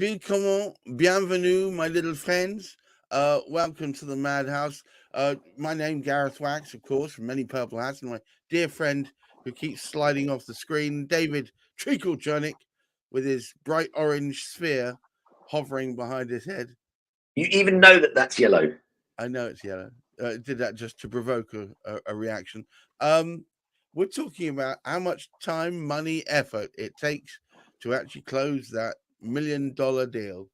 Puis comment? Bienvenue, my little friends. Welcome to the Madhouse. My name Gareth Wax, of course, from Many Purple Hats, and my dear friend who keeps sliding off the screen, David Chernick, with his bright orange sphere hovering behind his head. You even know that that's yellow. I know it's yellow. Did that just to provoke a reaction. We're talking about how much time, money, effort it takes to actually close that $1 million deal.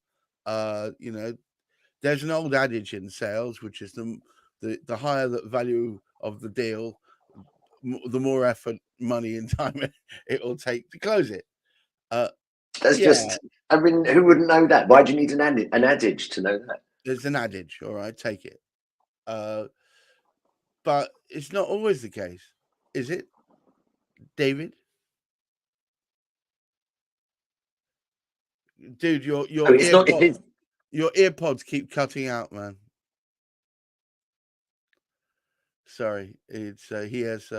There's an old adage in sales, which is the higher the value of the deal, the more effort, money, and time it will take to close it. Just, I mean, who wouldn't know that? Why do you need an adage to know that? There's an adage, all right, take it. But it's not always the case, is it, David? Dude, your earpods keep cutting out, man. Sorry, it's he has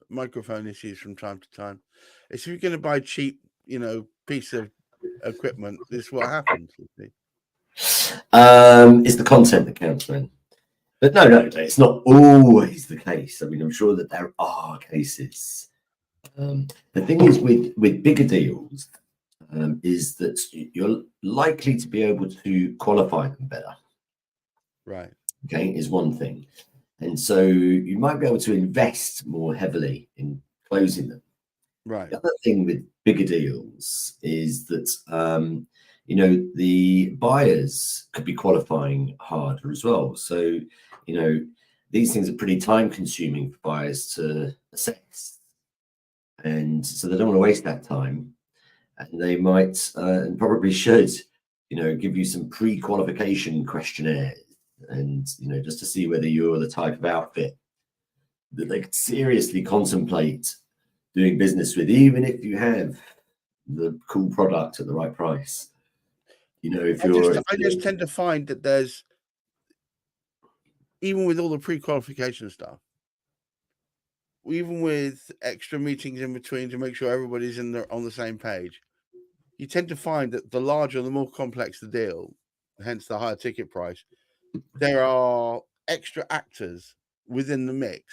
microphone issues from time to time. If you're going to buy cheap, piece of equipment, this is what happens. It's the content that counts, man. But no, it's not always the case. I mean, I'm sure that there are cases. The thing is with bigger deals is that you're likely to be able to qualify them better. Right. Okay, is one thing. And so you might be able to invest more heavily in closing them. Right. The other thing with bigger deals is that the buyers could be qualifying harder as well. So, these things are pretty time consuming for buyers to assess. And so they don't want to waste that time. And they might and probably should, give you some pre-qualification questionnaires and, just to see whether you're the type of outfit that they could seriously contemplate doing business with, even if you have the cool product at the right price. I just tend to find that there's, even with all the pre-qualification stuff, even with extra meetings in between to make sure everybody's on the same page, you tend to find that the larger, the more complex the deal, hence the higher ticket price, there are extra actors within the mix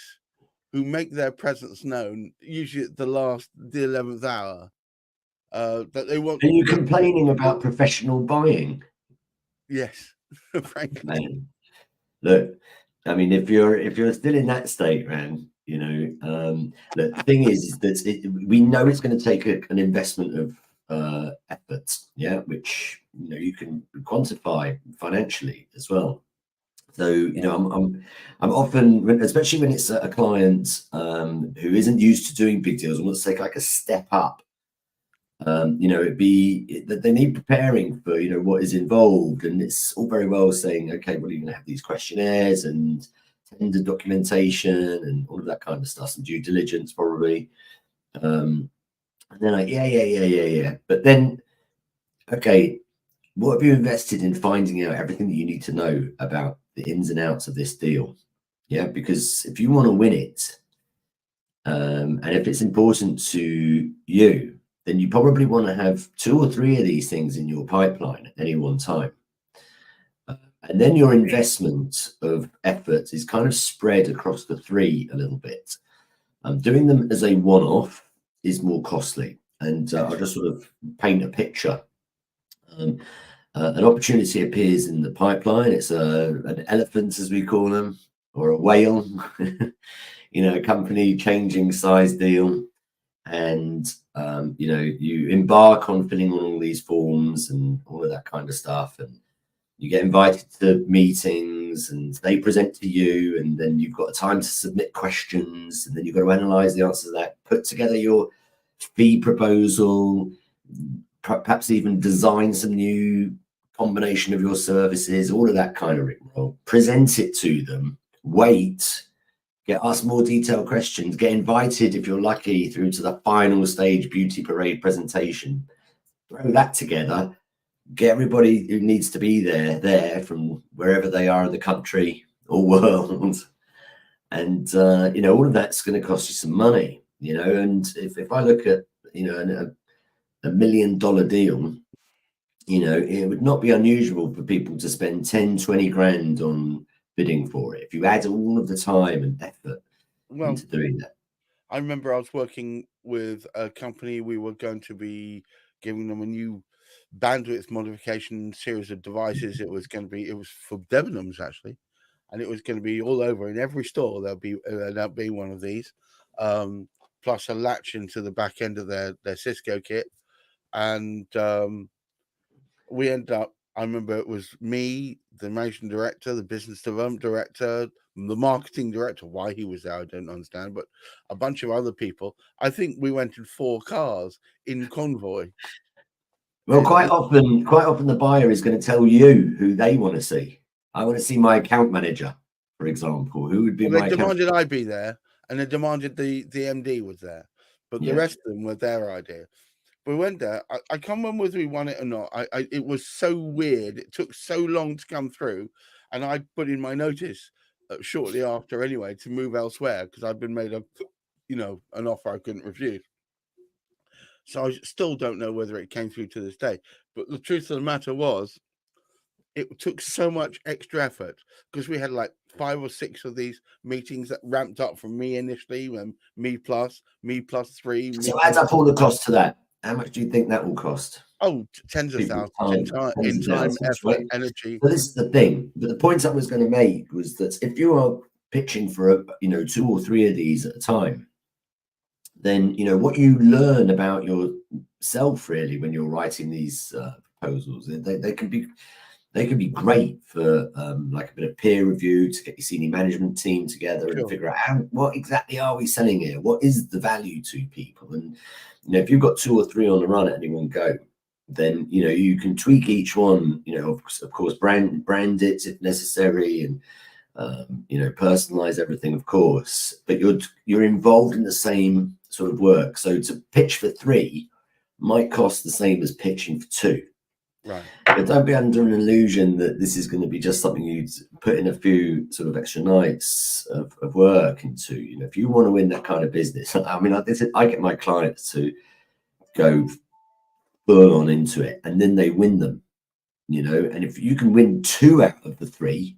who make their presence known, usually at the 11th hour. That they want. Are you complaining about professional buying? Yes, frankly. Man. Look, I mean, if you're still in that state, man, the thing is that we know it's going to take an investment of effort, which you can quantify financially as well. So I'm often, especially when it's a client who isn't used to doing big deals and wants to take like a step up. It'd be that they need preparing for what is involved, and it's all very well saying, okay, well, you're going to have these questionnaires and tender documentation and all of that kind of stuff, some due diligence probably, and then like yeah, but then okay, what have you invested in finding out everything that you need to know about the ins and outs of this deal? Because if you want to win it, and if it's important to you, then you probably want to have 2 or 3 of these things in your pipeline at any one time. And then your investment of effort is kind of spread across the 3 a little bit. Doing them as a one-off is more costly. And I'll just sort of paint a picture. An opportunity appears in the pipeline. It's an elephant, as we call them, or a whale, a company changing size deal. And you embark on filling on all these forms and all of that kind of stuff, and you get invited to meetings and they present to you, and then you've got time to submit questions, and then you've got to analyze the answers to that, put together your fee proposal, perhaps even design some new combination of your services, all of that kind of rigmarole, present it to them, wait, get asked more detailed questions, get invited, if you're lucky, through to the final stage beauty parade presentation, throw that together, get everybody who needs to be there from wherever they are in the country or world. And, all of that's going to cost you some money, and if I look at, a $1 million deal, you know, it would not be unusual for people to spend 10, 20 grand on bidding for it if you add all of the time and effort into doing that. I remember I was working with a company. We were going to be giving them a new bandwidth modification series of devices. It was for Debenhams actually, and it was going to be all over in every store. There'll be one of these, plus a latch into the back end of their Cisco kit, and we ended up. I remember it was me, the managing director, the business development director, the marketing director. Why he was there, I don't understand, but a bunch of other people. I think we went in 4 cars in convoy. Well, quite often the buyer is going to tell you who they want to see. I want to see my account manager, for example. Who would be my They demanded I be there, and they demanded the MD was there, but the rest of them were their idea. We went there. I can't remember whether we won it or not. It was so weird. It took so long to come through, and I put in my notice shortly after anyway to move elsewhere because I'd been made an offer I couldn't refuse. So I still don't know whether it came through to this day. But the truth of the matter was, it took so much extra effort because we had like 5 or 6 of these meetings that ramped up from me initially, me plus 3. So adds up all the costs to that. How much do you think that will cost? Oh, tens of thousands in time, effort, right? energy. But this is the thing. But the point I was going to make was that if you are pitching for 2 or 3 of these at a time, then what you learn about yourself really when you're writing these proposals, they can be great for like a bit of peer review to get your senior management team together and figure out what exactly are we selling here, what is the value to people. And if you've got 2 or 3 on the run at any one go, then you can tweak each one, of course brand it if necessary, and personalize everything, of course, but you're involved in the same sort of work. So to pitch for 3 might cost the same as pitching for 2. Right. But don't be under an illusion that this is going to be just something you'd put in a few sort of extra nights of work into. If you want to win that kind of business, I mean, I get my clients to go full on into it, and then they win them. And if you can win 2 out of the 3,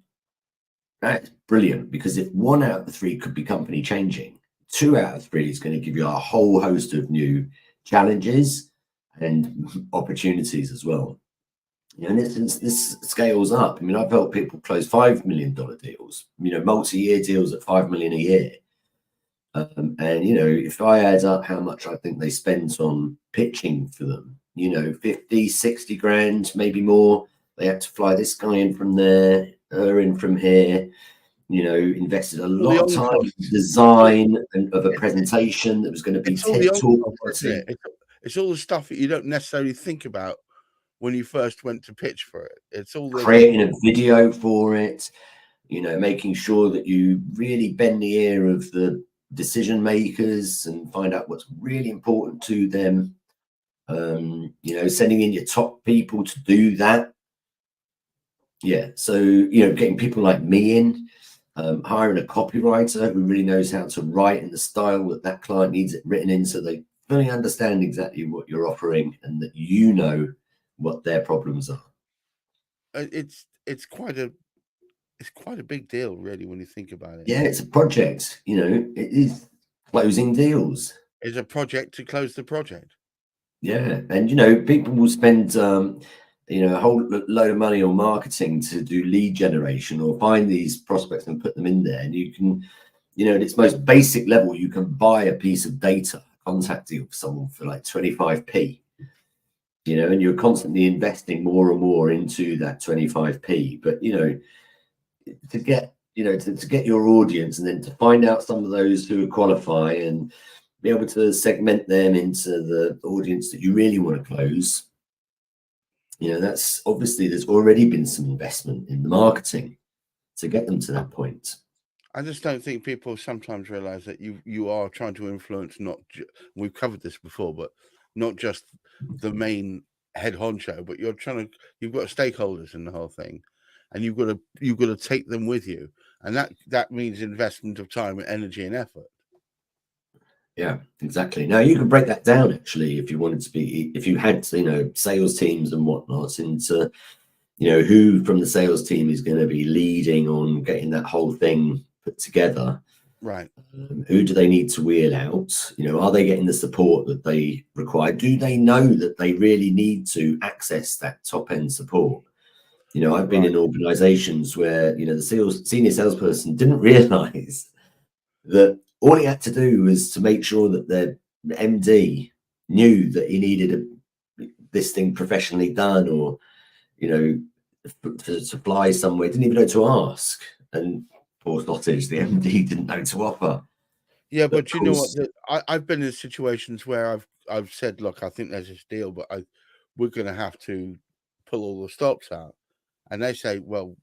that's brilliant, because if 1 out of the 3 could be company changing, 2 out of 3 is going to give you a whole host of new challenges and opportunities as well. And this scales up. I mean, I've helped people close $5 million deals, multi-year deals at $5 million a year. And if I add up how much I think they spent on pitching for them, 50, 60 grand, maybe more. They had to fly this guy in from there, her in from here. Invested a lot of time in design of a presentation that was going to be TED Talk quality. It's all the stuff that you don't necessarily think about when you first went to pitch for it. It's all creating a video for it, making sure that you really bend the ear of the decision makers and find out what's really important to them. Sending in your top people to do that. Yeah. So, getting people like me in, hiring a copywriter who really knows how to write in the style that client needs it written in, so they fully understand exactly what you're offering and that what their problems are. It's quite a big deal, really, when you think about it. Yeah, it's a project. It is closing deals. It's a project to close the project. Yeah, and people will spend a whole load of money on marketing to do lead generation or find these prospects and put them in there. And you can, at its most basic level, you can buy a piece of data, contact deal for someone for like 25p. And you're constantly investing more and more into that 25p. But to get to get your audience and then to find out some of those who qualify and be able to segment them into the audience that you really want to close. That's obviously there's already been some investment in the marketing to get them to that point. I just don't think people sometimes realize that you are trying to influence we've covered this before, but not just the main head honcho, but you've got stakeholders in the whole thing, and you've got to take them with you, and that means investment of time and energy and effort. Yeah, exactly. Now you could break that down actually if you wanted to be, if you had, sales teams and whatnot, into, who from the sales team is going to be leading on getting that whole thing put together. Right. Who do they need to wheel out? Are they getting the support that they require? Do they know that they really need to access that top end support? I've been in organizations where, the senior salesperson didn't realize that all he had to do was to make sure that the MD knew that he needed this thing professionally done, or, to supply somewhere, didn't even know to ask. And poor Cottage, the MD didn't know to offer. Yeah, but you know what? I've been in situations where I've said, look, I think there's this deal, but we're going to have to pull all the stops out, and they say, well,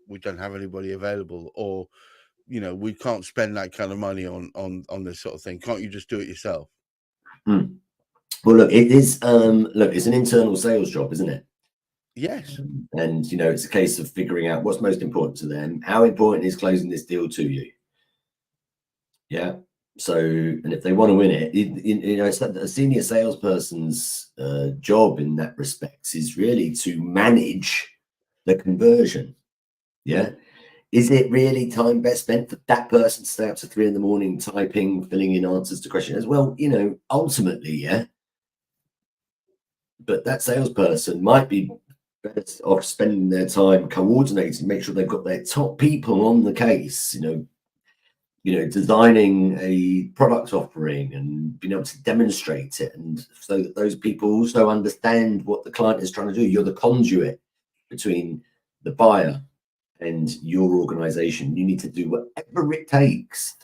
we don't have anybody available, or we can't spend that kind of money on this sort of thing. Can't you just do it yourself? Well, look, it is. Look, it's an internal sales job, isn't it? Yes. And it's a case of figuring out what's most important to them. How important is closing this deal to you? Yeah. So, and if they want to win it, it's that a senior salesperson's job in that respect is really to manage the conversion. Yeah. Is it really time best spent for that person to stay up to 3 a.m. typing, filling in answers to questions? As well, ultimately, yeah. But that salesperson might be better off spending their time coordinating, make sure they've got their top people on the case, designing a product offering and being able to demonstrate it, and so that those people also understand what the client is trying to do. You're the conduit between the buyer and your organization. You need to do whatever it takes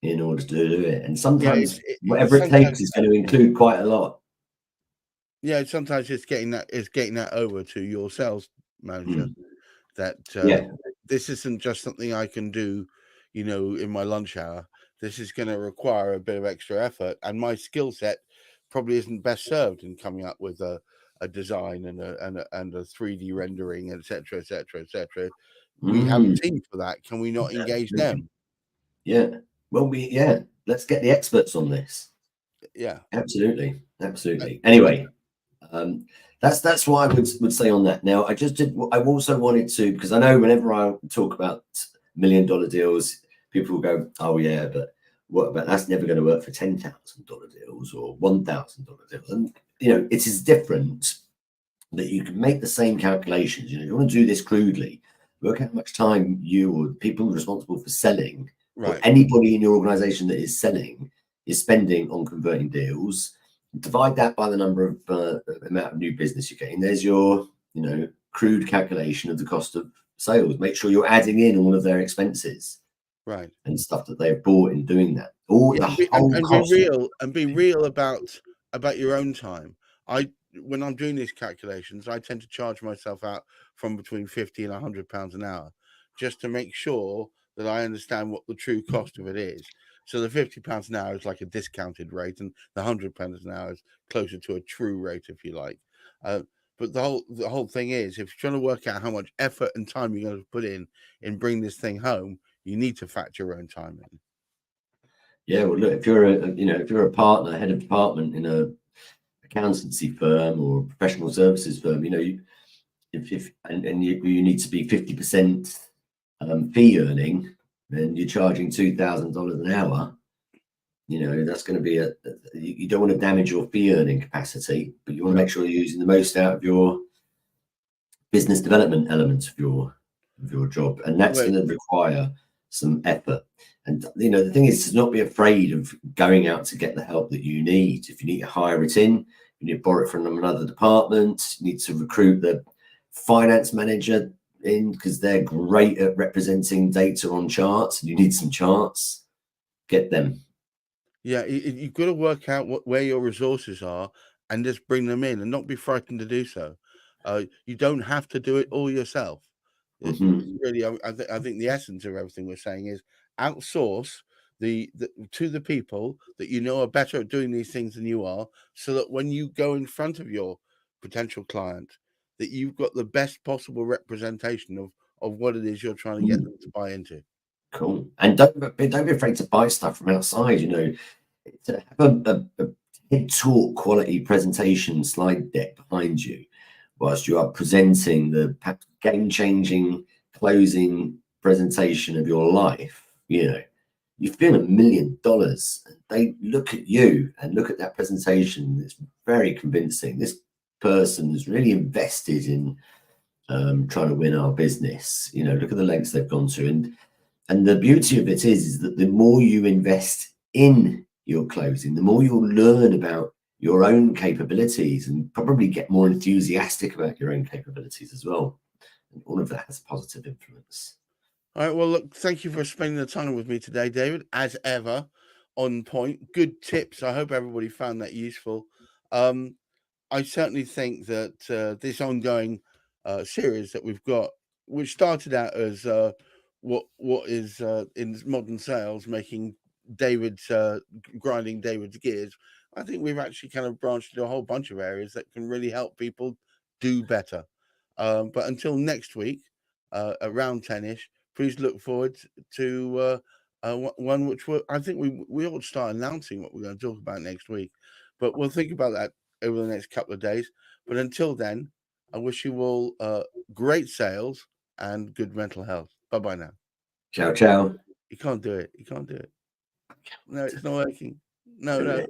in order to do it. And sometimes whatever it takes is going to include quite a lot. Yeah, sometimes it's getting that over to your sales manager that this isn't just something I can do, in my lunch hour. This is going to require a bit of extra effort, and my skill set probably isn't best served in coming up with a design and a 3D rendering, etc., etc., etc. We have a team for that. Can we not engage them? Yeah. Well, let's get the experts on this. Yeah. Absolutely. Anyway, that's what I would say on that. Now, I also wanted to, because I know whenever I talk about $1 million deals, people will go, oh yeah, but what about, that's never going to work for $10,000 deals or $1,000 deals. And it is different, that you can make the same calculations. You want to do this crudely, work out how much time you or people responsible for selling, or anybody in your organization that is selling, is spending on converting deals. Divide that by the number of amount of new business you're getting. There's your crude calculation of the cost of sales. Make sure you're adding in all of their expenses, and stuff that they've bought in doing that. Be real about your own time. When I'm doing these calculations, I tend to charge myself out from between £50 and £100 an hour, just to make sure that I understand what the true cost of it is. So the £50 an hour is like a discounted rate, and the £100 an hour is closer to a true rate, if you like. But the whole thing is, if you're trying to work out how much effort and time you're going to put in bringing this thing home, you need to factor your own time in. Yeah, well, look, if you're a partner, head of department in a accountancy firm or professional services firm, if you need to be 50% fee earning, then you're charging $2,000 an hour. That's going to be you don't want to damage your fee earning capacity, but you want to make sure you're using the most out of your business development elements of your job, and that's going to require some effort. And the thing is to not be afraid of going out to get the help that you need. If you need to hire it in, you need to borrow it from another department, you need to recruit the finance manager in, because they're great at representing data on charts, and you need some charts, get them. Yeah, you've got to work out where your resources are and just bring them in, and not be frightened to do so. You don't have to do it all yourself. Really, I think the essence of everything we're saying is outsource to the people that are better at doing these things than you are, so that when you go in front of your potential client, that you've got the best possible representation of what it is you're trying to get them to buy into. Cool. And don't be afraid to buy stuff from outside. to have a head talk quality presentation slide deck behind you whilst you are presenting the game-changing closing presentation of your life, you know, you feel $1 million. They look at you and look at that presentation. It's very convincing. This person is really invested in trying to win our business. You know, look at the lengths they've gone to. And the beauty of it is that the more you invest in your closing, the more you'll learn about your own capabilities and probably get more enthusiastic about your own capabilities as well. And all of that has a positive influence. All right. Well, look, thank you for spending the time with me today, David. As ever, on point. Good tips. I hope everybody found that useful. I certainly think that this ongoing series that we've got, which started out as what is in modern sales, making David's grinding David's gears, I think we've actually kind of branched into a whole bunch of areas that can really help people do better. But until next week, around 10ish, please look forward to one which I think we ought to start announcing what we're going to talk about next week. But we'll think about that over the next couple of days. But until then, I wish you all great sales and good mental health. Bye-bye now. Ciao, ciao. You can't do it. You can't do it. No, it's not working. No.